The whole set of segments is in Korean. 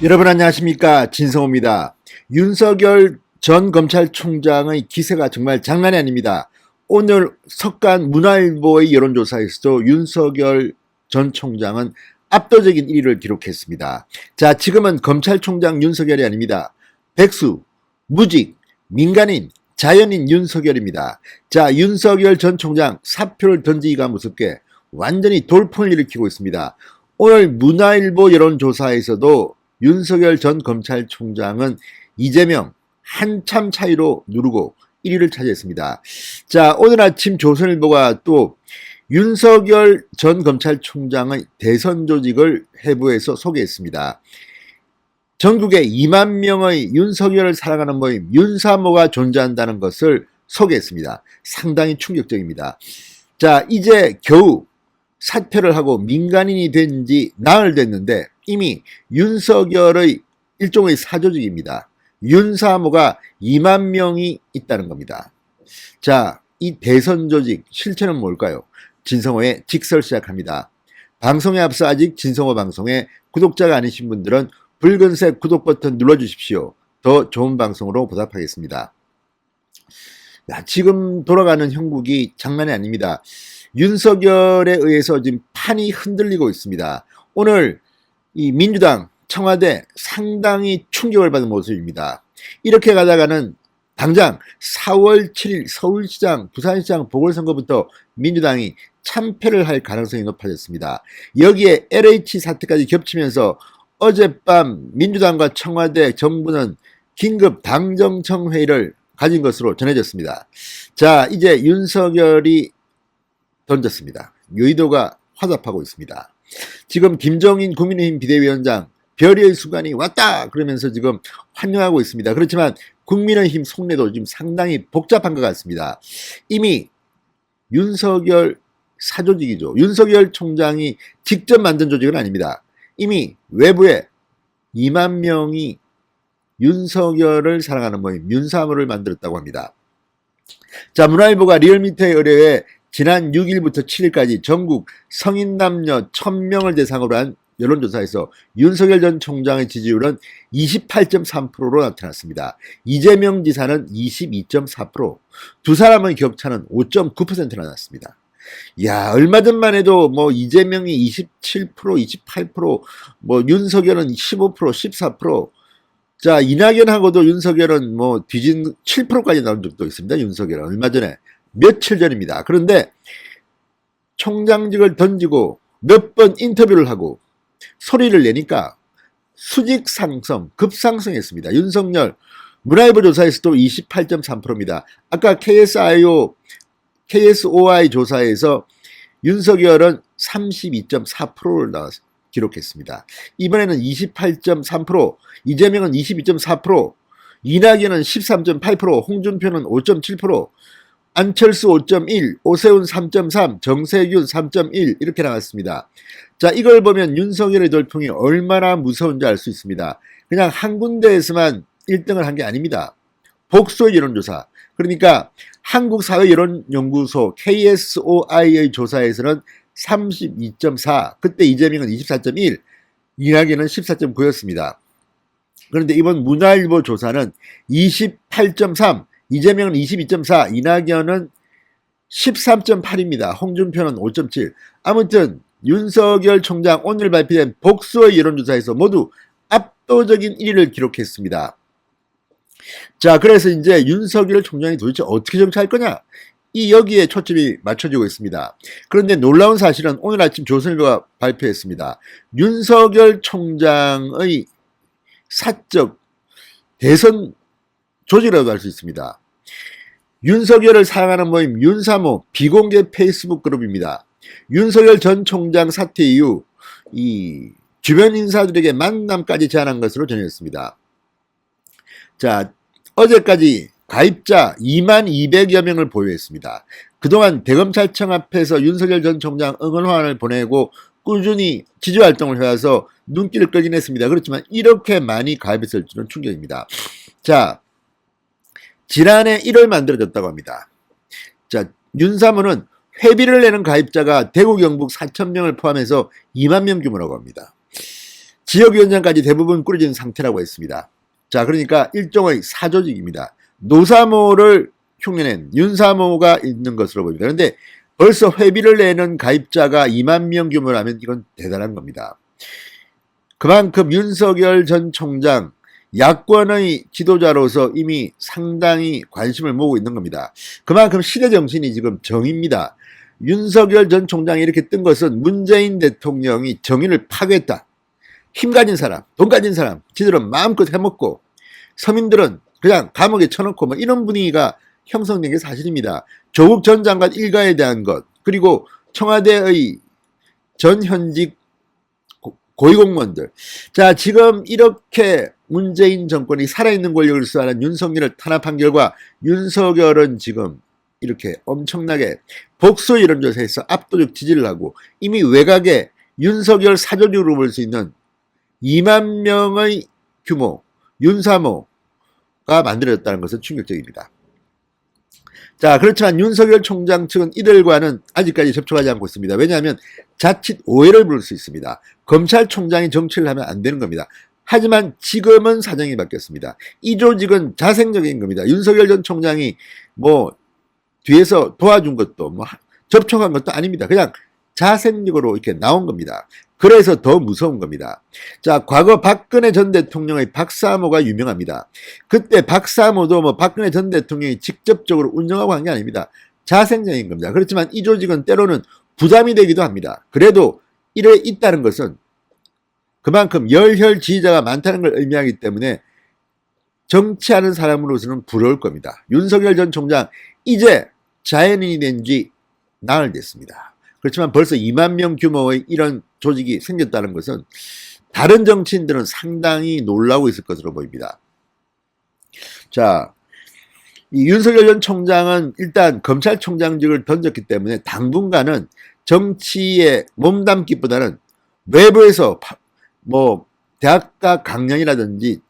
여러분 안녕하십니까, 진성호입니다. 윤석열 전 검찰총장의 기세가 정말 장난이 아닙니다. 오늘 석간 문화일보의 여론조사에서도 윤석열 전 총장은 압도적인 1위를 기록했습니다. 자, 지금은 검찰총장 윤석열이 아닙니다. 백수, 무직, 민간인, 자연인 윤석열입니다. 자, 윤석열 전 총장 사표를 던지기가 무섭게 완전히 돌풍을 일으키고 있습니다. 오늘 문화일보 여론조사에서도 윤석열 전 검찰총장은 이재명 한참 차이로 누르고 1위를 차지했습니다. 자, 오늘 아침 조선일보가 또 윤석열 전 검찰총장의 대선 조직을 해부해서 소개했습니다. 전국에 2만 명의 윤석열을 사랑하는 모임 윤사모가 존재한다는 것을 소개했습니다. 상당히 충격적입니다. 자, 이제 겨우 사퇴를 하고 민간인이 된 지 나흘 됐는데 이미 윤석열의 일종의 사조직입니다. 윤사모가 2만 명이 있다는 겁니다. 자, 이 대선 조직 실체는 뭘까요? 진성호의 직설 시작합니다. 방송에 앞서 아직 진성호 방송에 구독자가 아니신 분들은 붉은색 구독 버튼 눌러주십시오. 더 좋은 방송으로 보답하겠습니다. 야, 지금 돌아가는 형국이 장난이 아닙니다. 윤석열에 의해서 지금 판이 흔들리고 있습니다. 오늘 이 민주당 청와대 상당히 충격을 받은 모습입니다. 이렇게 가다가는 당장 4월 7일 서울시장, 부산시장 보궐선거부터 민주당이 참패를 할 가능성이 높아졌습니다. 여기에 LH 사태까지 겹치면서 어젯밤 민주당과 청와대 정부는 긴급 당정청 회의를 가진 것으로 전해졌습니다. 자, 이제 윤석열이 던졌습니다. 여의도가 화답하고 있습니다. 지금 김정인 국민의힘 비대위원장 별의의 순간이 왔다 그러면서 지금 환영하고 있습니다. 그렇지만 국민의힘 속내도 지금 상당히 복잡한 것 같습니다. 이미 윤석열 사조직이죠. 윤석열 총장이 직접 만든 조직은 아닙니다. 이미 외부에 2만 명이 윤석열을 사랑하는 모임 윤사모를 만들었다고 합니다. 자, 문화일보가 리얼미터의 의뢰에 지난 6일부터 7일까지 전국 성인 남녀 1000명을 대상으로 한 여론조사에서 윤석열 전 총장의 지지율은 28.3%로 나타났습니다. 이재명 지사는 22.4%, 두 사람의 격차는 5.9%나 났습니다. 야, 얼마 전만 해도 뭐 이재명이 27%, 28%, 뭐 윤석열은 15%, 14%. 자, 이낙연하고도 윤석열은 뭐 뒤진 7%까지 나온 적도 있습니다. 윤석열은 얼마 전에 며칠 전입니다. 그런데 총장직을 던지고 몇 번 인터뷰를 하고 소리를 내니까 수직 상승, 급상승했습니다. 윤석열 문화일보 조사에서도 28.3%입니다. 아까 KSOI 조사에서 윤석열은 32.4%를 기록했습니다. 이번에는 28.3%, 이재명은 22.4%, 이낙연은 13.8%, 홍준표는 5.7%, 안철수 5.1, 오세훈 3.3, 정세균 3.1 이렇게 나왔습니다. 자, 이걸 보면 윤석열의 돌풍이 얼마나 무서운지 알 수 있습니다. 그냥 한 군데에서만 1등을 한 게 아닙니다. 복수의 여론조사, 그러니까 한국사회여론연구소 KSOI의 조사에서는 32.4, 그때 이재명은 24.1, 이낙연은 14.9였습니다. 그런데 이번 문화일보 조사는 28.3, 이재명은 22.4, 이낙연은 13.8입니다. 홍준표는 5.7. 아무튼 윤석열 총장 오늘 발표된 복수의 여론조사에서 모두 압도적인 1위를 기록했습니다. 자, 그래서 이제 윤석열 총장이 도대체 어떻게 정치할 거냐? 여기에 초점이 맞춰지고 있습니다. 그런데 놀라운 사실은 오늘 아침 조선일보가 발표했습니다. 윤석열 총장의 사적 대선 조직이라고 할 수 있습니다. 윤석열을 사랑하는 모임 윤사모 비공개 페이스북 그룹입니다. 윤석열 전 총장 사퇴 이후 이 주변 인사들에게 만남까지 제안한 것으로 전해졌습니다. 자, 어제까지 가입자 2만 200여 명을 보유했습니다. 그동안 대검찰청 앞에서 윤석열 전 총장 응원화를 보내고 꾸준히 지지활동을 해와서 눈길을 끌긴 했습니다. 그렇지만 이렇게 많이 가입했을 줄은 충격입니다. 자, 지난해 1월 만들어졌다고 합니다. 자, 윤사모는 회비를 내는 가입자가 대구 경북 4,000명을 포함해서 2만 명 규모라고 합니다. 지역위원장까지 대부분 꾸려진 상태라고 했습니다. 자, 그러니까 일종의 사조직입니다. 노사모를 흉내낸 윤사모가 있는 것으로 보입니다. 그런데 벌써 회비를 내는 가입자가 2만 명 규모라면 이건 대단한 겁니다. 그만큼 윤석열 전 총장 야권의 지도자로서 이미 상당히 관심을 모으고 있는 겁니다. 그만큼 시대 정신이 지금 정의입니다. 윤석열 전 총장이 이렇게 뜬 것은 문재인 대통령이 정의를 파괴했다. 힘 가진 사람, 돈 가진 사람, 지들은 마음껏 해먹고 서민들은 그냥 감옥에 쳐넣고 뭐 이런 분위기가 형성된 게 사실입니다. 조국 전 장관 일가에 대한 것, 그리고 청와대의 전 현직 고위공무원들. 자, 지금 이렇게 문재인 정권이 살아있는 권력을 수사하는 윤석열을 탄압한 결과 윤석열은 지금 이렇게 엄청나게 복수 여론조사에서 압도적 지지를 하고 이미 외곽에 윤석열 사조직으로 볼 수 있는 2만 명의 규모 윤사모가 만들어졌다는 것은 충격적입니다. 자, 그렇지만 윤석열 총장 측은 이들과는 아직까지 접촉하지 않고 있습니다. 왜냐하면 자칫 오해를 부를 수 있습니다. 검찰총장이 정치를 하면 안 되는 겁니다. 하지만 지금은 사정이 바뀌었습니다. 이 조직은 자생적인 겁니다. 윤석열 전 총장이 뭐 뒤에서 도와준 것도 뭐 접촉한 것도 아닙니다. 그냥 자생적으로 이렇게 나온 겁니다. 그래서 더 무서운 겁니다. 자, 과거 박근혜 전 대통령의 박사모가 유명합니다. 그때 박사모도 뭐 박근혜 전 대통령이 직접적으로 운영하고 한 게 아닙니다. 자생적인 겁니다. 그렇지만 이 조직은 때로는 부담이 되기도 합니다. 그래도 이래 있다는 것은 그만큼 열혈 지지자가 많다는 걸 의미하기 때문에 정치하는 사람으로서는 부러울 겁니다. 윤석열 전 총장 이제 자연인이 된 지 나흘 됐습니다. 그렇지만 벌써 2만 명 규모의 이런 조직이 생겼다는 것은 다른 정치인들은 상당히 놀라고 있을 것으로 보입니다. 자, 이 윤석열 전 총장은 일단 검찰총장직을 던졌기 때문에 당분간은 정치에 몸담기보다는 외부에서 뭐 대학가 강연이라든지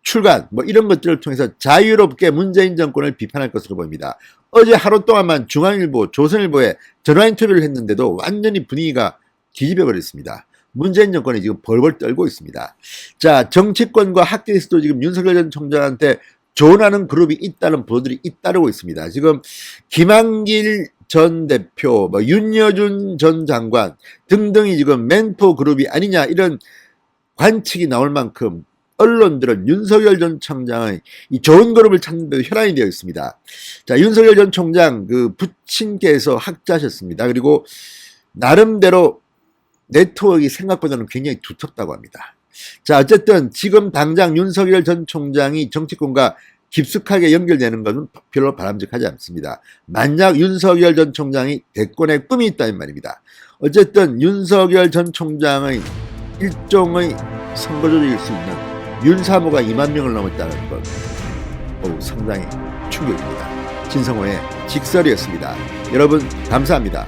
출간 뭐 이런 것들을 통해서 자유롭게 문재인 정권을 비판할 것으로 보입니다. 어제 하루 동안만 중앙일보, 조선일보에 전화 인터뷰를 했는데도 완전히 분위기가 뒤집어 버렸습니다. 문재인 정권이 지금 벌벌 떨고 있습니다. 자, 정치권과 학계에서도 지금 윤석열 전 총장한테 조언하는 그룹이 있다는 보도들이 잇따르고 있습니다. 지금 김한길 전 대표, 뭐 윤여준 전 장관 등등이 지금 멘토 그룹이 아니냐 이런 관측이 나올 만큼 언론들은 윤석열 전 총장의 이 좋은 그룹을 찾는 데 혈안이 되어 있습니다. 자, 윤석열 전 총장 그 부친께서 학자셨습니다. 그리고 나름대로 네트워크가 생각보다는 굉장히 두텁다고 합니다. 자, 어쨌든 지금 당장 윤석열 전 총장이 정치권과 깊숙하게 연결되는 것은 별로 바람직하지 않습니다. 만약 윤석열 전 총장이 대권의 꿈이 있다는 말입니다. 어쨌든 윤석열 전 총장의 일종의 선거조직일 수 있는 윤사모가 2만 명을 넘었다는 것 상당히 충격입니다. 진성호의 직설이었습니다. 여러분 감사합니다.